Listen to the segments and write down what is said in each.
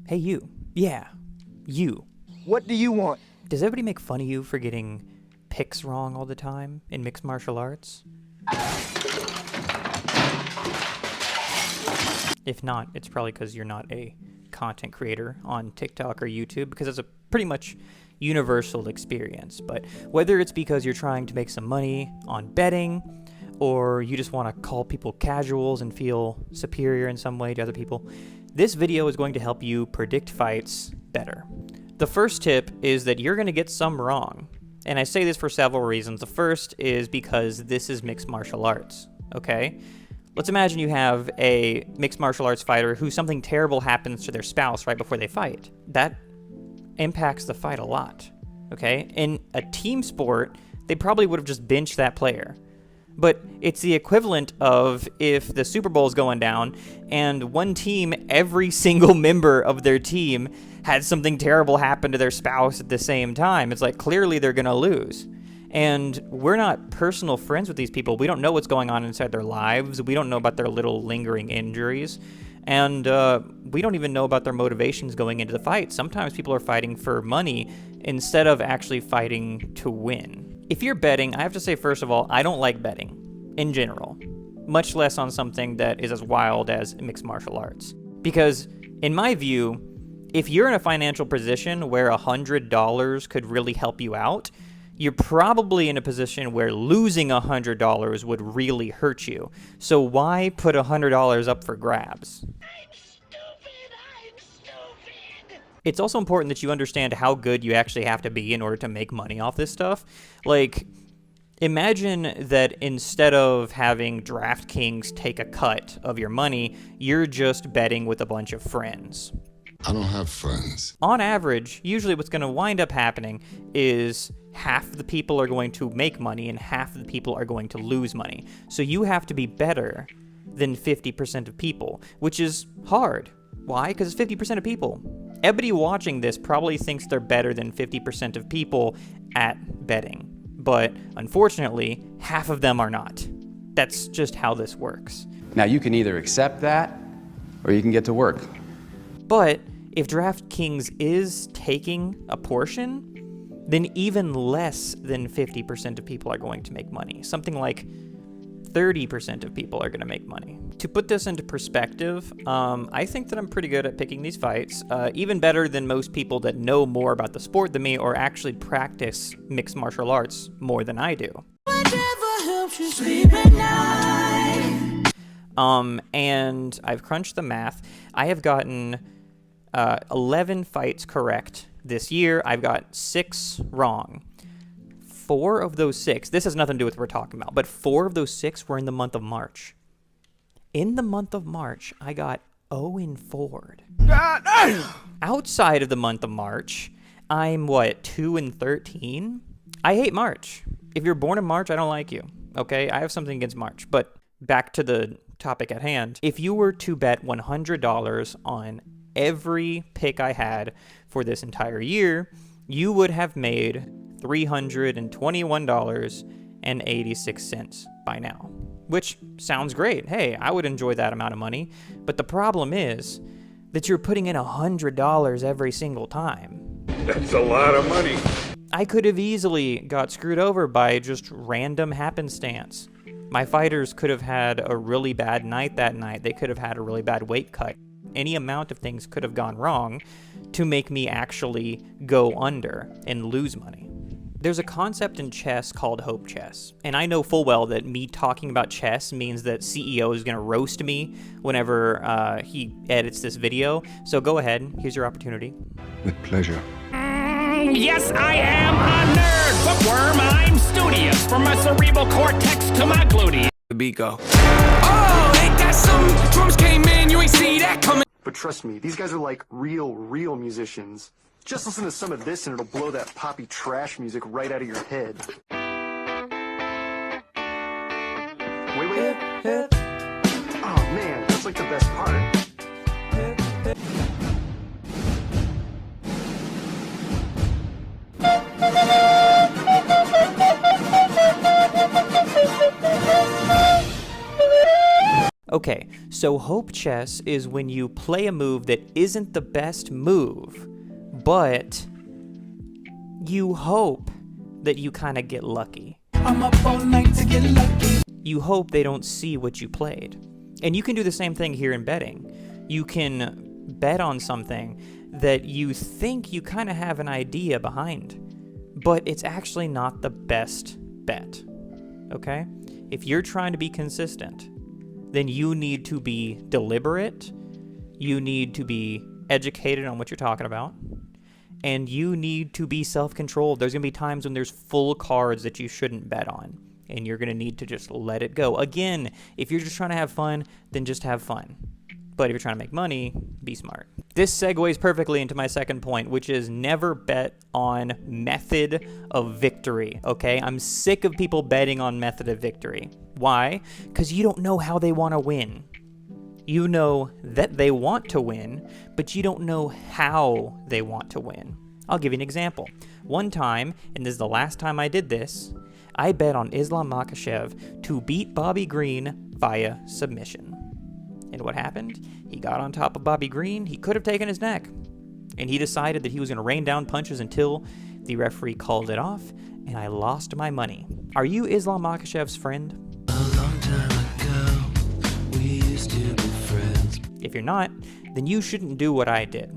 Hey, you. Yeah, you. What do you want? Does everybody make fun of you for getting picks wrong all the time in mixed martial arts? If not, it's probably because you're not a content creator on TikTok or YouTube, because it's a pretty much universal experience. But whether it's because you're trying to make some money on betting, or you just want to call people casuals and feel superior in some way to other people, this video is going to help you predict fights better. The first tip is that you're going to get some wrong. And I say this for several reasons. The first is because this is mixed martial arts, okay? Let's imagine you have a mixed martial arts fighter who something terrible happens to their spouse right before they fight. That impacts the fight a lot, okay? In a team sport, they probably would have just benched that player. But it's the equivalent of if the Super Bowl is going down and one team, every single member of their team had something terrible happen to their spouse at the same time. It's like, clearly they're going to lose. And we're not personal friends with these people. We don't know what's going on inside their lives. We don't know about their little lingering injuries. And we don't even know about their motivations going into the fight. Sometimes people are fighting for money instead of actually fighting to win. If you're betting, I have to say, first of all, I don't like betting in general, much less on something that is as wild as mixed martial arts. Because in my view, if you're in a financial position where $100 could really help you out, you're probably in a position where losing $100 would really hurt you. So why put $100 up for grabs? It's also important that you understand how good you actually have to be in order to make money off this stuff. Like, imagine that instead of having DraftKings take a cut of your money, you're just betting with a bunch of friends. I don't have friends. On average, usually what's going to wind up happening is half the people are going to make money and half the people are going to lose money. So you have to be better than 50% of people, which is hard. Why? Because it's 50% of people. Everybody watching this probably thinks they're better than 50% of people at betting. But unfortunately, half of them are not. That's just how this works. Now you can either accept that or you can get to work. But if DraftKings is taking a portion, then even less than 50% of people are going to make money. Something like 30% of people are going to make money. To put this into perspective, I think that I'm pretty good at picking these fights, even better than most people that know more about the sport than me or actually practice mixed martial arts more than I do. And I've crunched the math. I have gotten 11 fights correct this year. I've got 6 wrong. 4 of those 6, this has nothing to do with what we're talking about, but 4 of those 6 were in the month of March. In the month of March, I got 0-4. Outside of the month of March, I'm 2-13? I hate March. If you're born in March, I don't like you. Okay, I have something against March. But back to the topic at hand. If you were to bet $100 on every pick I had for this entire year, you would have made $321.86 by now, which sounds great. Hey, I would enjoy that amount of money. But the problem is that you're putting in $100 every single time. That's a lot of money. I could have easily got screwed over by just random happenstance. My fighters could have had a really bad night that night. They could have had a really bad weight cut. Any amount of things could have gone wrong to make me actually go under and lose money. There's a concept in chess called hope chess, and I know full well that me talking about chess means that CEO is going to roast me whenever he edits this video, so go ahead, here's your opportunity. With pleasure. Yes, I am a nerd, bookworm. I'm studious, from my cerebral cortex to my gluteus. The beat go. Oh, ain't that something? Drums came in, you ain't see that coming. But trust me, these guys are like real musicians. Just listen to some of this and it'll blow that poppy trash music right out of your head. Wait. Oh man, that's like the best part. Okay, so So hope chess is when you play a move that isn't the best move, but you hope that you kind of get lucky. I'm up all night to get lucky. You hope they don't see what you played. And you can do the same thing here in betting. You can bet on something that you think you kind of have an idea behind, but it's actually not the best bet. Okay? If you're trying to be consistent, then you need to be deliberate, you need to be educated on what you're talking about, and you need to be self-controlled. There's going to be times when there's full cards that you shouldn't bet on, and you're going to need to just let it go. Again, if you're just trying to have fun, then just have fun. But if you're trying to make money, be smart. This segues perfectly into my second point, which is never bet on method of victory, okay? I'm sick of people betting on method of victory. Why? Because you don't know how they want to win. You know that they want to win, but you don't know how they want to win. I'll give you an example. One time, and this is the last time I did this, I bet on Islam Makhachev to beat Bobby Green via submission. And what happened? He got on top of Bobby Green. He could have taken his neck. And he decided that he was going to rain down punches until the referee called it off, and I lost my money. Are you Islam Makhachev's friend? A long time ago, we used to be friends. If you're not, then you shouldn't do what I did.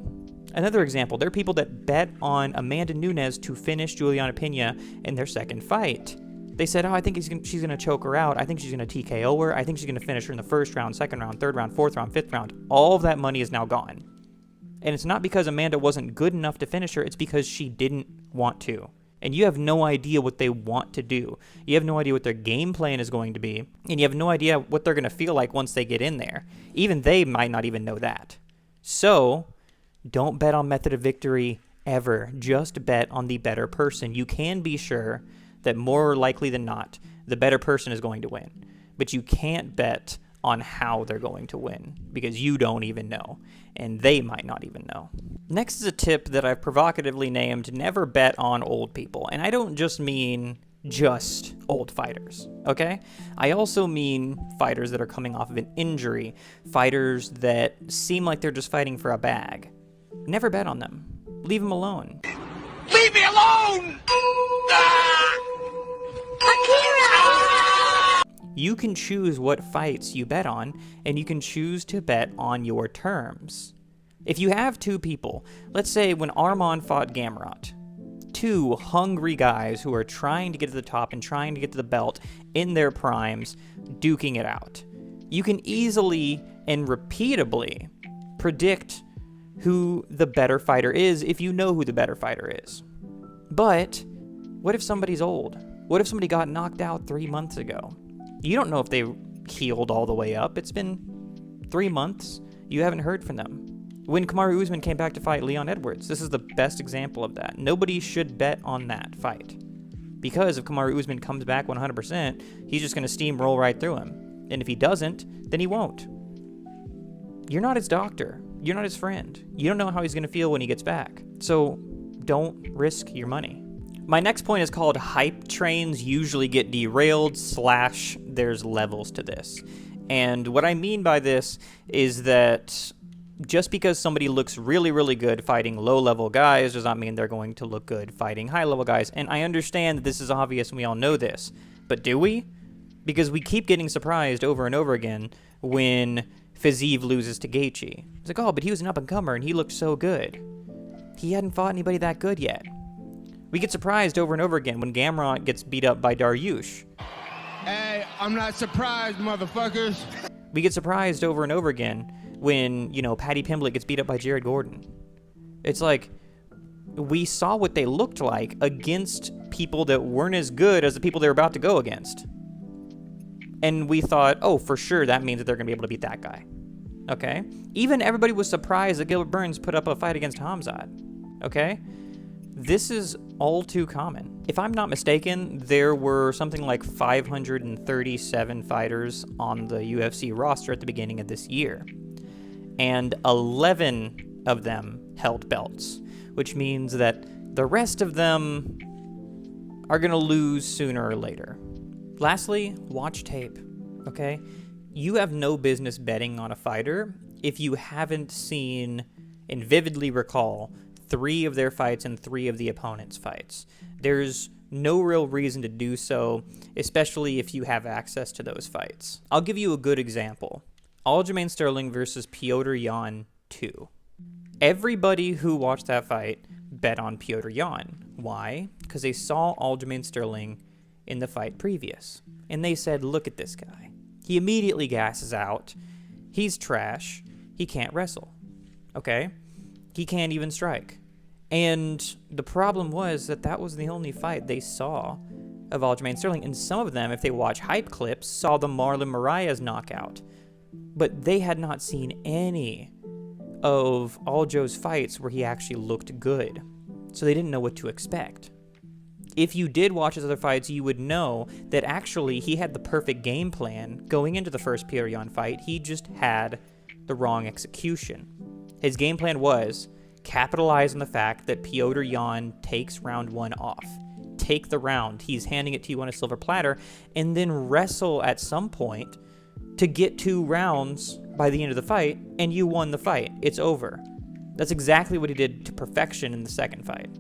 Another example, there are people that bet on Amanda Nunes to finish Juliana Pena in their second fight. They said, I think she's going to choke her out. I think she's going to TKO her. I think she's going to finish her in the first round, second round, third round, fourth round, fifth round. All of that money is now gone. And it's not because Amanda wasn't good enough to finish her. It's because she didn't want to. And you have no idea what they want to do. You have no idea what their game plan is going to be. And you have no idea what they're going to feel like once they get in there. Even they might not even know that. So don't bet on method of victory ever. Just bet on the better person. You can be sure that more likely than not, the better person is going to win. But you can't bet on how they're going to win because you don't even know, and they might not even know. Next is a tip that I've provocatively named never bet on old people. And I don't just mean just old fighters, okay? I also mean fighters that are coming off of an injury, fighters that seem like they're just fighting for a bag. Never bet on them. Leave them alone. Leave me alone! You can choose what fights you bet on, and you can choose to bet on your terms. If you have two people, let's say when Arman fought Gamrot, two hungry guys who are trying to get to the top and trying to get to the belt in their primes, duking it out. You can easily and repeatably predict who the better fighter is if you know who the better fighter is. But what if somebody's old? What if somebody got knocked out 3 months ago? You don't know if they healed all the way up. It's been 3 months. You haven't heard from them. When Kamaru Usman came back to fight Leon Edwards, this is the best example of that. Nobody should bet on that fight. Because if Kamaru Usman comes back 100%, he's just going to steamroll right through him. And if he doesn't, then he won't. You're not his doctor. You're not his friend. You don't know how he's going to feel when he gets back. So don't risk your money. My next point is called hype trains usually get derailed / there's levels to this. And what I mean by this is that just because somebody looks really, really good fighting low-level guys does not mean they're going to look good fighting high-level guys. And I understand that this is obvious and we all know this. But do we? Because we keep getting surprised over and over again when Fiziev loses to Gaethje. It's like, oh, but he was an up-and-comer and he looked so good. He hadn't fought anybody that good yet. We get surprised over and over again when Gamrot gets beat up by Dariush. Hey, I'm not surprised, motherfuckers. We get surprised over and over again when, Paddy Pimblett gets beat up by Jared Gordon. It's like, we saw what they looked like against people that weren't as good as the people they were about to go against. And we thought, oh, for sure, that means that they're going to be able to beat that guy. Okay? Even everybody was surprised that Gilbert Burns put up a fight against Hamzat. Okay? This is all too common. If I'm not mistaken, there were something like 537 fighters on the UFC roster at the beginning of this year. And 11 of them held belts, which means that the rest of them are going to lose sooner or later. Lastly, watch tape, okay? you have no business betting on a fighter if you haven't seen and vividly recall 3 of their fights and 3 of the opponent's fights. There's no real reason to do so, especially if you have access to those fights. I'll give you a good example. Aljamain Sterling versus Petr Yan 2. Everybody who watched that fight bet on Petr Yan. Why? Because they saw Aljamain Sterling in the fight previous. And they said, look at this guy. He immediately gasses out. He's trash. He can't wrestle. Okay? He can't even strike. And the problem was that was the only fight they saw of Aljamain Sterling. And some of them, if they watch hype clips, saw the Marlon Moraes knockout. But they had not seen any of Aljo's fights where he actually looked good. So they didn't know what to expect. If you did watch his other fights, you would know that actually he had the perfect game plan going into the first Petr Yan fight. He just had the wrong execution. His game plan was capitalize on the fact that Petr Yan takes round 1 off. Take the round. He's handing it to you on a silver platter, and then wrestle at some point to get 2 rounds by the end of the fight, and you won the fight. It's over. That's exactly what he did to perfection in the second fight.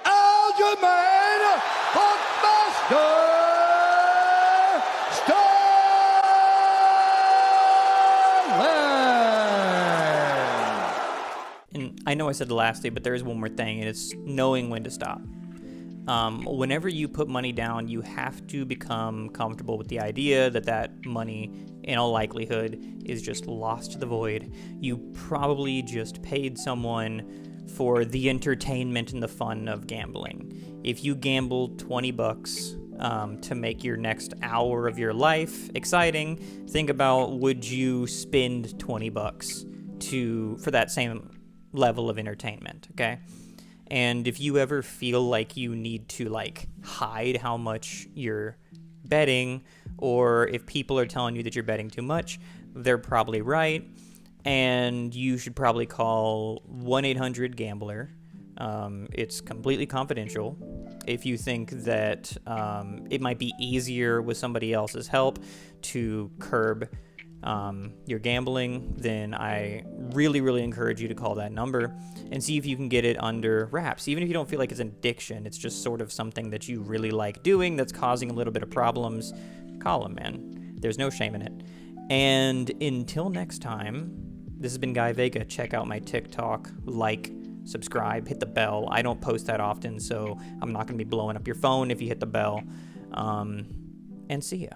Aljamain Buckmaster Sterling! And I know I said the last day, but there is one more thing, and it's knowing when to stop. Whenever you put money down, you have to become comfortable with the idea that money, in all likelihood, is just lost to the void. You probably just paid someone for the entertainment and the fun of gambling. If you gamble $20 to make your next hour of your life exciting, think about, would you spend $20 for that same level of entertainment, okay? And if you ever feel like you need to hide how much you're betting, or if people are telling you that you're betting too much, they're probably right. And you should probably call 1-800-GAMBLER. It's completely confidential. If you think that it might be easier with somebody else's help to curb your gambling, then I really, really encourage you to call that number and see if you can get it under wraps. Even if you don't feel like it's an addiction, it's just sort of something that you really like doing that's causing a little bit of problems, call them, man. There's no shame in it. And until next time, this has been Guy Vega. Check out my TikTok, subscribe, hit the bell. I don't post that often, so I'm not going to be blowing up your phone if you hit the bell. And see ya.